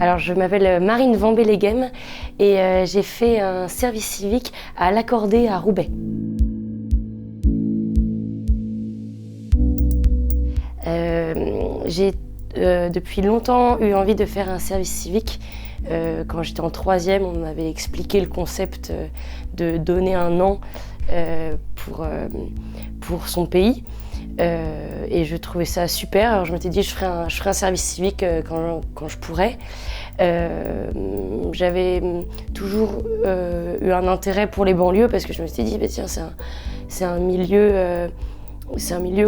Alors, je m'appelle Marine Van Belleghem et j'ai fait un service civique à l'Accordé à Roubaix. J'ai depuis longtemps eu envie de faire un service civique. Quand j'étais en troisième, on m'avait expliqué le concept de donner un an pour son pays. Et je trouvais ça super. Alors je m'étais dit je ferai un service civique quand je pourrais. J'avais toujours eu un intérêt pour les banlieues parce que je me suis dit tiens, c'est un milieu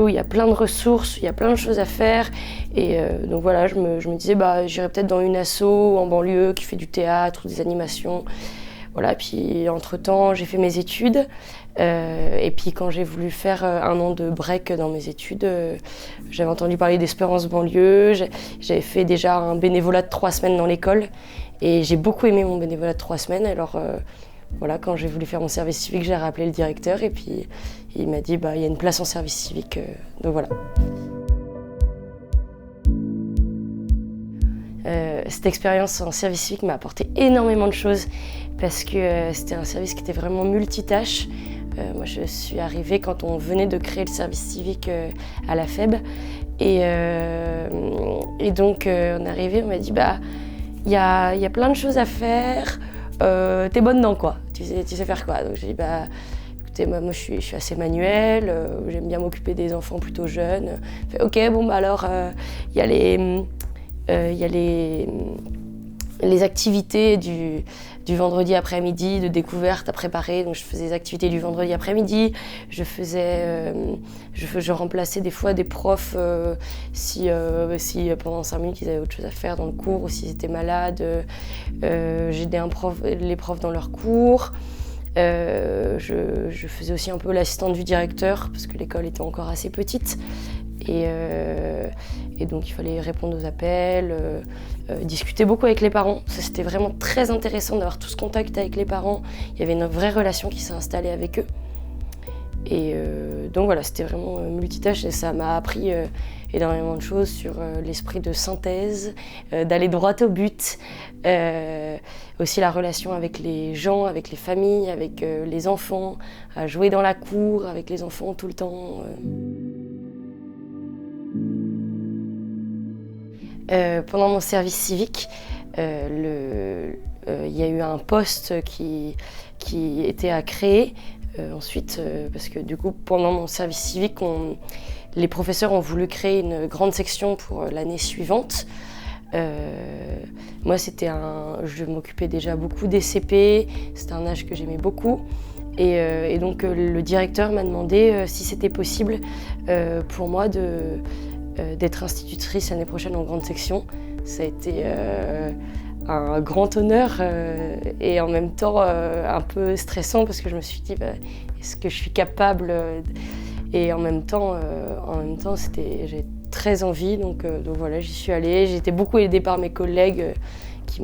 où il y a plein de ressources, il y a plein de choses à faire. Et donc voilà, je me disais j'irais peut-être dans une asso en banlieue qui fait du théâtre ou des animations. Voilà, puis entre-temps, j'ai fait mes études. Et puis quand j'ai voulu faire un an de break dans mes études, j'avais entendu parler d'Espérance banlieue. J'avais fait déjà un bénévolat de 3 semaines dans l'école. Et j'ai beaucoup aimé mon bénévolat de 3 semaines. Alors voilà, quand j'ai voulu faire mon service civique, j'ai rappelé le directeur. Et puis il m'a dit il y a une place en service civique. Donc voilà. Cette expérience en service civique m'a apporté énormément de choses parce que c'était un service qui était vraiment multitâche. Moi, je suis arrivée quand on venait de créer le service civique à la FEB. Et donc, on est arrivé, on m'a dit il y a plein de choses à faire, t'es bonne dans quoi? Tu sais faire quoi? Donc j'ai dit écoutez, moi je suis assez manuelle, j'aime bien m'occuper des enfants plutôt jeunes. Ok, alors il y a les activités du vendredi après-midi, de découverte à préparer. Donc je faisais les activités du vendredi après-midi. Je remplaçais des fois des profs si pendant 5 minutes ils avaient autre chose à faire dans le cours ou s'ils étaient malades. J'aidais les profs dans leurs cours. Je faisais aussi un peu l'assistante du directeur parce que l'école était encore assez petite. Et donc il fallait répondre aux appels, discuter beaucoup avec les parents. Ça, c'était vraiment très intéressant d'avoir tout ce contact avec les parents. Il y avait une vraie relation qui s'est installée avec eux. Et donc voilà, c'était vraiment multitâche et ça m'a appris énormément de choses sur l'esprit de synthèse, d'aller droit au but, aussi la relation avec les gens, avec les familles, avec les enfants, à jouer dans la cour avec les enfants tout le temps. Pendant mon service civique, il y a eu un poste qui était à créer ensuite, parce que du coup, pendant mon service civique, les professeurs ont voulu créer une grande section pour l'année suivante. Moi, je m'occupais déjà beaucoup des CP, c'était un âge que j'aimais beaucoup. Et donc, le directeur m'a demandé si c'était possible pour moi d'être institutrice l'année prochaine en grande section. Ça a été un grand honneur et en même temps un peu stressant parce que je me suis dit est-ce que je suis capable et en même temps j'ai très envie donc voilà, j'y suis allée. J'ai été beaucoup aidée par mes collègues qui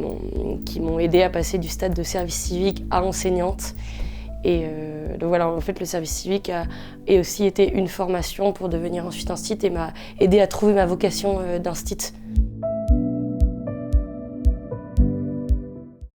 m'ont aidée à passer du stade de service civique à enseignante. Et donc voilà, en fait, le service civique a aussi été une formation pour devenir ensuite instit et m'a aidée à trouver ma vocation d'instit.